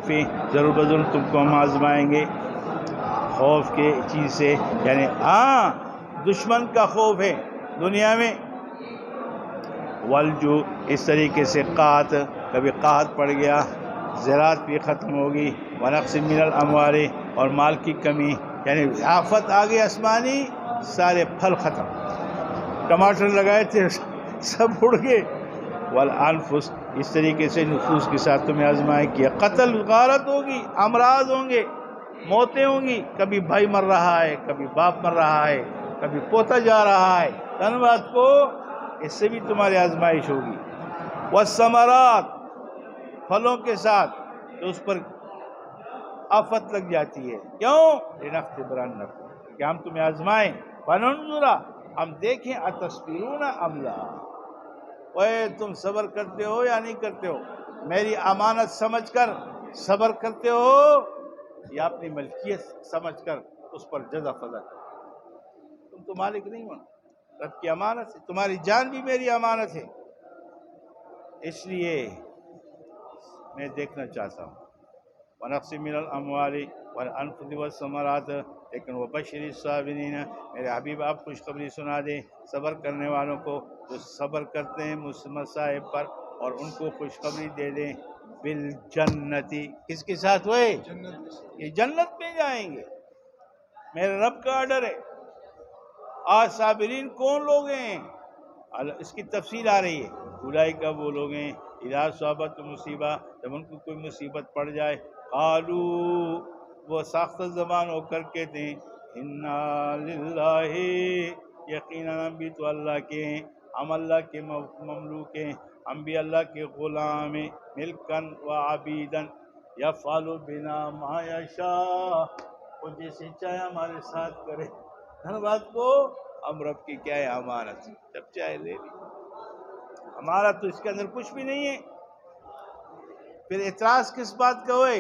خوفی، ضرور بضرور تم کو ہم آزمائیں گے خوف کے چیز سے، یعنی ہاں دشمن کا خوف ہے دنیا میں، والجو اس طریقے سے قحط، کبھی قحط پڑ گیا، زراعت بھی ختم ہوگی، ونقص من الاموال اور مال کی کمی، یعنی آفت آ گئی آسمانی، سارے پھل ختم، ٹماٹر لگائے تھے سب اڑ گئے، والانفس اس طریقے سے نفوس کے ساتھ تمہیں آزمائیں کیا، قتل غارت ہوگی، امراض ہوں گے، موتیں ہوں گی، کبھی بھائی مر رہا ہے، کبھی باپ مر رہا ہے، کبھی پوتا جا رہا ہے، دھنواد کو اس سے بھی تمہاری آزمائش ہوگی، والثمرات پھلوں کے ساتھ تو اس پر آفت لگ جاتی ہے، کیوں؟ لنختبرنکم کہ ہم تمہیں آزمائیں، فننظر ہم دیکھیں اتصبرون ام لا، اوے تم صبر کرتے ہو یا نہیں کرتے ہو، میری امانت سمجھ کر صبر کرتے ہو یا اپنی ملکیت سمجھ کر اس پر جزا فضا کرتے، تم تو مالک نہیں ہو، رب کی امانت ہے، تمہاری جان بھی میری امانت ہے، اس لیے میں دیکھنا چاہتا ہوں، ونقص من الاموال والانفس والثمرات، لیکن وبشر الصابرین، میرے حبیب آپ خوشخبری سنا دیں صبر کرنے والوں کو جو صبر کرتے ہیں مصائب پر، اور ان کو خوشخبری دے دیں بالجنتی، کس کے ساتھ ہوئے؟ یہ جنت میں جائیں گے، میرے رب کا آرڈر ہے۔ آج صابرین کون لوگ ہیں؟ اس کی تفصیل آ رہی ہے، اولئک وہ لوگ ہیں اذا صابت مصیبہ، جب ان کو کوئی مصیبت پڑ جائے، قالو وہ ساختہ زبان ہو کر کہتے ہیں انا للہ، یقیناً ہم بھی تو اللہ کے ہیں، ہم اللہ کے مملوک ہیں، ہم بھی اللہ کے غلام ہیں، ملکن و عبیدن یفعل بنا ما یشاء، وہ جیسے چاہے ہمارے ساتھ کرے، ہر بات کو ہم رب کی کیا ہے امانت، جب چاہے لے لی، ہمارا تو اس کے اندر کچھ بھی نہیں ہے۔ پھر اعتراض کس بات کا ہوئے؟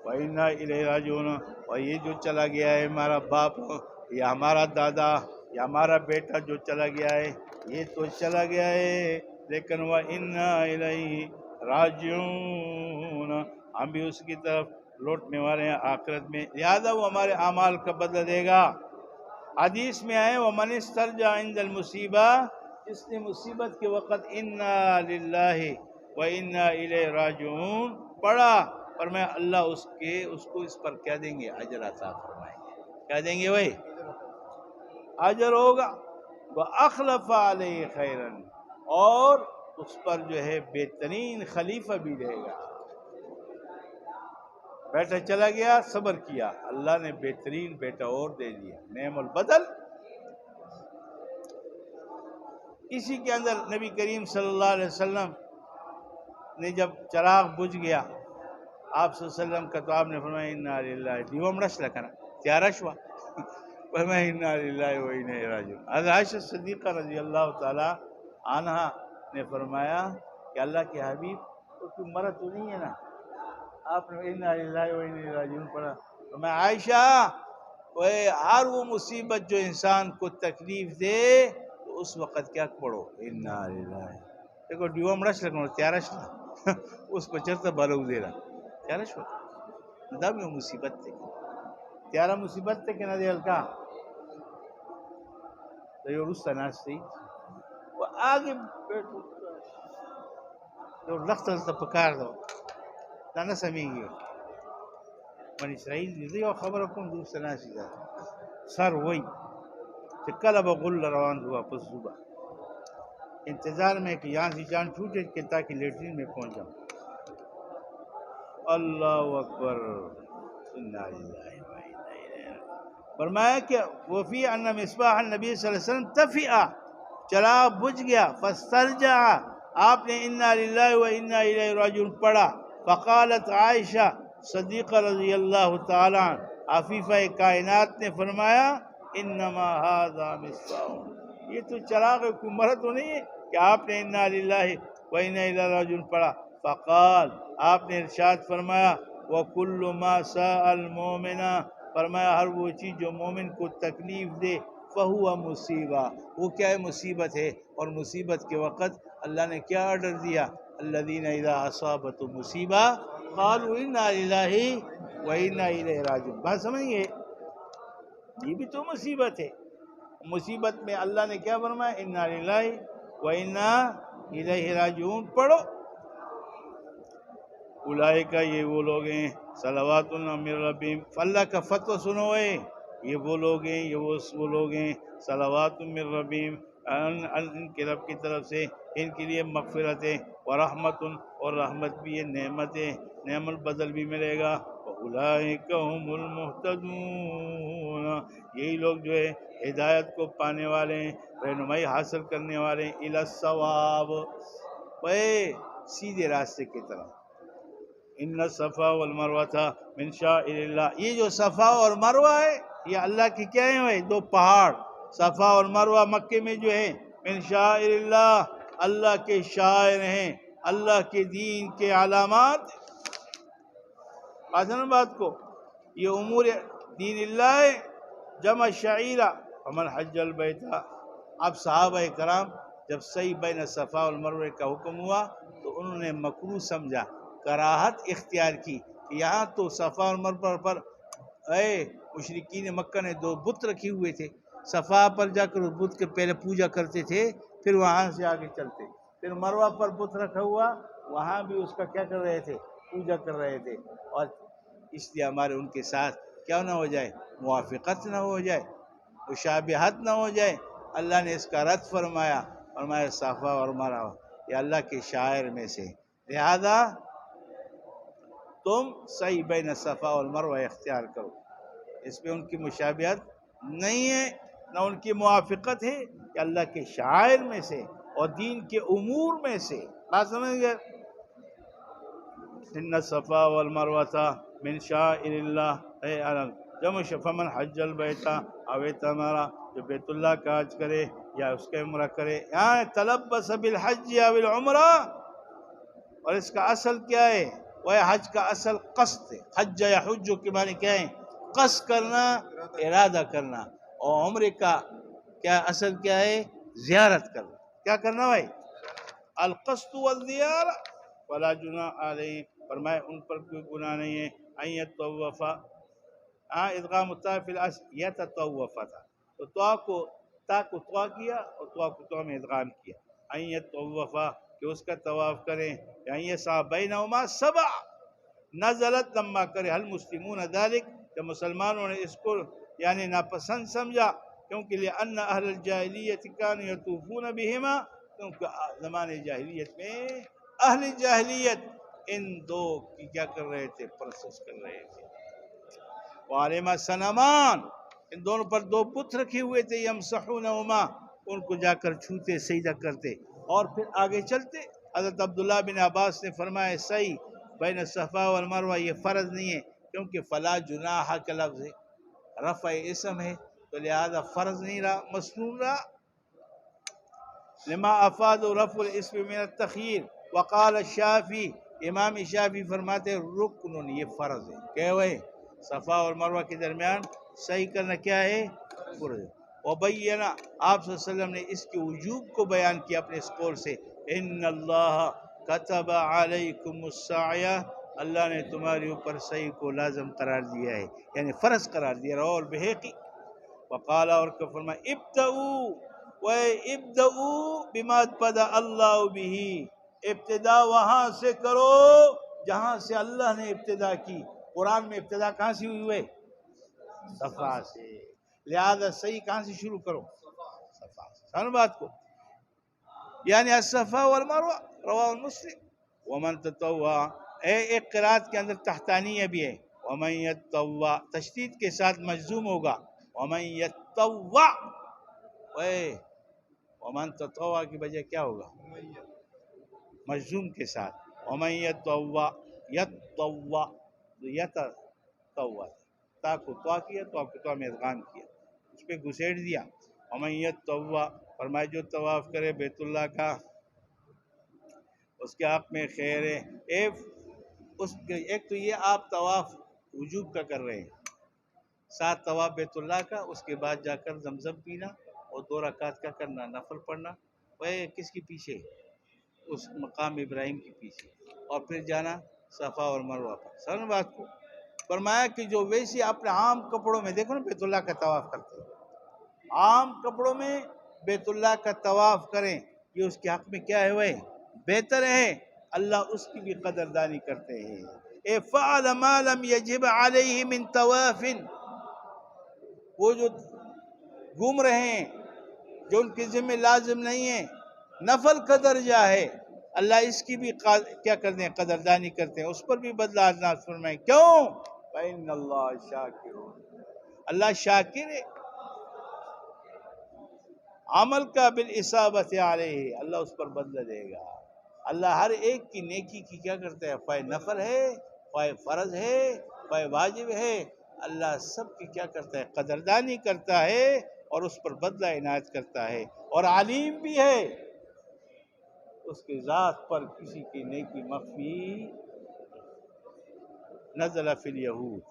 وَإِنَّا إِلَيْهِ رَاجِعُونَ، اور یہ جو چلا گیا ہے ہمارا باپ یا ہمارا دادا یا ہمارا بیٹا جو چلا گیا ہے، یہ تو چلا گیا ہے، لیکن وَإِنَّا إِلَيْهِ رَاجِعُونَ، ہم بھی اس کی طرف لوٹنے والے ہیں آخرت میں، لہذا وہ ہمارے اعمال کا بدلہ دے گا۔ حدیث میں آئے وَمَنِ اسْتَرْجَعَ عِنْدَ الْمُصِیبَةِ، جس نے مصیبت کے وقت اِنَّا لِلَّهِ وَإِنَّا إِلَيْهِ رَاجِعُونَ پڑھا، اور میں اللہ اس کو اس پر کیا دیں گے؟ اجر عطا فرمائیں گے، کیا دیں گے بھائی؟ اجر ہوگا، وَأَخْلَفَ عَلَيْهِ خَيْرًا، اور اس پر جو ہے بہترین خلیفہ بھی رہے گا۔ بیٹا چلا گیا، صبر کیا، اللہ نے بہترین بیٹا اور دے دیا، نعم البدل۔ اسی کے اندر نبی کریم صلی اللہ علیہ وسلم نے جب چراغ بجھ گیا آپ صلی اللہ علیہ وسلم کا، تو آپ نے فرمایا انا للہ، دیوم رش لکھنا تیارش ہوا، فرمایا انا للہ و انا الیہ راجعون۔ حضرت عائشہ صدیقہ رضی اللہ تعالی عنہا نے فرمایا کہ اللہ کے حبیب تو کوئی مرد تو نہیں ہے نا، آپ نے انا للہ و انا الیہ راجعون پڑھا، فرمایا عائشہ ہر وہ مصیبت جو انسان کو تکلیف دے تو اس وقت کیا پڑھو؟ انا للہ، دیکھو ڈیوم رش لکھنا تیارش نا اس کو چرتا بلو دے رہا تیارش ہوتا دم یہ مصیبت تے تیارہ مصیبت تے کہ نہ دے ہلکا تو یہ رستا ناس تی وہ آگے بیٹھو جو لخت لخت پکار دو نانا سمیں گی من اسرائیل دیدی اور خبر کن دوست ناسی دا سر وئی کہ کلب غل روان ہوا پس صبح انتظار میں کہ یہاں سے جان چھوٹے کہ تاکہ لیٹرین میں پہنچ جاؤں۔ اللہ اکبر، انا للہ و انا الیہ راجعون۔ فرمایا کہ وفی ان مصباح النبی صلی اللہ علیہ وسلم طفئ، چراغ بجھ گیا، فاسترجع، آپ نے انا للہ و انا الیہ راجعون پڑھا، فقالت عائشہ صدیقہ رضی اللہ تعالی عنہ، عفیفہ کائنات نے فرمایا انما ھذا مصباح، یہ تو چراغ ہے، کوئی مرد تو نہیں ہے کہ آپ نے انا للہ و انا الیہ راجعون پڑھا۔ فقال، آپ نے ارشاد فرمایا وَكُلُّ مَا سَاءَ الْمُؤْمِنَ، فرمایا ہر وہ چیز جو مومن کو تکلیف دے فَهُوَ مصیبہ، وہ کیا ہے؟ مصیبت ہے، اور مصیبت کے وقت اللہ نے کیا آرڈر دیا؟ الَّذِينَ اِذَا أَصَابَتْهُمْ مصیبہ وقالوا انا للہ و انا الیہ راجعون. بات سمجھ گئے؟ یہ بھی تو مصیبت ہے. مصیبت میں اللہ نے کیا فرمایا؟ انا للہ و انا الیہ راجعون پڑھو. اولئک یہ وہ لوگ ہیں صلوات من ربہم. اللہ کا فتویٰ سنو ہے، یہ وہ لوگ ہیں، یہ وہ لوگ ہیں صلوات من ربہم، ان کے رب کی طرف سے ان کے لیے مغفرت ہے، ورحمت اور رحمت بھی ہے، نعمت ہے، نعم البدل بھی ملے گا. اولئک هم المہتدون، یہی لوگ جو ہے ہدایت کو پانے والے ہیں، رہنمائی حاصل کرنے والے ہیں، الی الصواب، سیدھے راستے کی طرف. ان الصفا والمروہ من شعائر اللہ. یہ جو صفا اور مروہ ہے یہ اللہ کی کیا ہیں؟ دو پہاڑ. صفا اور مروہ مکے میں جو ہے من شعائر اللہ، اللہ کے شاعر ہیں، اللہ کے دین کے علامات. آسان بات کو یہ امور دین اللہ ہے. جمع شعیرہ ومن حج البیت. اب صحابہ کرام جب صحیح بین صفا والمروہ کا حکم ہوا تو انہوں نے مکروہ سمجھا، کراہت اختیار کی. یہاں تو صفا اور مروہ پر مشرکین مکہ نے دو بت رکھے ہوئے تھے. صفا پر جا کر اس بت کے پہلے پوجا کرتے تھے، پھر وہاں سے آگے چلتے. پھر مروہ پر بت رکھا ہوا، وہاں بھی اس کا کیا کر رہے تھے؟ پوجا کر رہے تھے. اور اس لیے ہمارے ان کے ساتھ کیا نہ ہو جائے؟ موافقت نہ ہو جائے، مشابہت نہ ہو جائے. اللہ نے اس کا رد فرمایا، فرمایا صفا اور مروہ یہ اللہ کے شاعر میں سے، لہذا تم صحیح بین صفا والمروہ اختیار کرو. اس پہ ان کی مشابہت نہیں ہے، نہ ان کی موافقت ہے، کہ اللہ کے شاعر میں سے اور دین کے امور میں سے. بات سمجھ گئے؟ ان الصفا والمروہ من شعائر اللہ. جمع فمن حج البیت او اعتمر، جو بیت اللہ کا حج کرے یا اس کا عمرہ کرے. یہاں تلبس بالحج او العمرہ، اور اس کا اصل کیا ہے؟ وہ حج کا اصل قصد ہے. حج یا حج کے معنی کیا ہے؟ قصد کرنا، ارادہ کرنا. اور عمرے کا کیا اصل کیا ہے؟ زیارت کرنا. کیا کرنا بھائی؟ القصد والزیارہ. ولا جناح علیہ، فرمائے ان پر کوئی گناہ نہیں ہے. ان یطوفا، ادغام الطاء فی الاصل یتطوفا تھا، تو طا کو طا کیا اور طا کو طا میں ادغام کیا. ان یطوفا، کہ اس کا طواف کریں. یعنی یسعی بینہما سبع، نزلت لما کرہ المسلمون ذلک، کہ مسلمانوں نے اس کو یعنی ناپسند سمجھا، کیونکہ لأن اہل الجاہلیت کانوا یطوفون بہما، کیونکہ زمانے جاہلیت میں اہل جاہلیت ان دو کی کیا کر رہے تھے؟ پرستش کر رہے تھے. وعلیہما صنمان، ان دونوں پر دو بت رکھے ہوئے تھے. یمسحونہما، ان کو جا کر چھوتے سجدہ کرتے اور پھر آگے چلتے. حضرت عبداللہ بن عباس نے فرمایا صحیح بین صفا والمروہ یہ فرض نہیں ہے، کیونکہ فلا جناح کا لفظ ہے، رفع اسم ہے، تو لہذا فرض نہیں رہا، مسنون رہا. لما افاد رفع الاسم من التخییر. وقال الشافعی، امام شافعی فرماتے رکن، یہ فرض ہے. کہ وہ صفا اور مروہ کے درمیان صحیح کرنا کیا ہے؟ فرض. وبینہ، آپ صلی اللہ علیہ وسلم نے اس کے وجوب کو بیان کیا اپنے اس قول سے. ان اللہ کتب علیکم السعی، اللہ نے تمہارے اوپر سعی کو لازم قرار دیا ہے، یعنی فرض قرار دیا. رواه البیہقی. وقال، اور کہ فرمایا ابدؤوا بما بدا اللہ به، ابتدا وہاں سے کرو جہاں سے اللہ نے ابتدا کی. قرآن میں ابتدا کہاں سے ہوئی ہے؟ صفا سے. لہذا صحیح کہاں سے شروع کرو؟ صفا سے. سمجھ بات کو؟ یعنی الصفا والمروہ، رواہ مسلم. ومن تطوع، ایک قرات کے اندر تحتانیہ بھی ہے، ومن یتطوع تشدید کے ساتھ مجزوم ہوگا. ومن یتطوع، ومن تطوع کی بجائے کیا ہوگا؟ مجزوم کے ساتھ. ومن یتطوع، یتطوع، یتطوع، تا کو طوا کیا، تو آپ کو طوا میں ادغام کیا، اس پہ گھسیٹ دیا. ومن یتطوع، فرمایا جو طواف کرے بیت اللہ کا اس کے حق میں خیر ہے. ایک تو یہ آپ طواف وجوب کا کر رہے ہیں، ساتھ طواف بیت اللہ کا، اس کے بعد جا کر زمزم پینا اور 2 رکعت کا کرنا، نفل پڑھنا. وہ کس کے پیچھے؟ اس مقام ابراہیم کے پیچھے. اور پھر جانا صفا اور مروہ پر. سمجھ بات کو. فرمایا کہ جو ویسے اپنے عام کپڑوں میں، دیکھو نا بیت اللہ کا طواف کرتے ہیں، عام کپڑوں میں بیت اللہ کا طواف کریں، یہ اس کے حق میں کیا ہے؟ وہ بہتر ہے. اللہ اس کی بھی قدردانی کرتے ہیں. اے فعل ما لم یجب علیہ من طواف، وہ جو گھوم رہے ہیں، جو ان کے ذمہ لازم نہیں ہے، نفل کا درجہ ہے، اللہ اس کی بھی کیا کرتے ہیں؟ قدردانی کرتے ہیں، اس پر بھی بدلہ عناص فرمائیں. کیوں؟ فإن اللہ شاکر، اللہ شاکر ہے. عمل کا بالاصابت علیہ، اللہ اس پر بدلہ دے گا. اللہ ہر ایک کی نیکی کی کیا کرتا ہے؟ خواہ نفل ہے، خواہ فرض ہے، خواہ واجب ہے، اللہ سب کی کیا کرتا ہے؟ قدردانی کرتا ہے اور اس پر بدلہ عنایت کرتا ہے. اور علیم بھی ہے، اس کی ذات پر کسی کی نیکی مخفی. نزل فی الیہود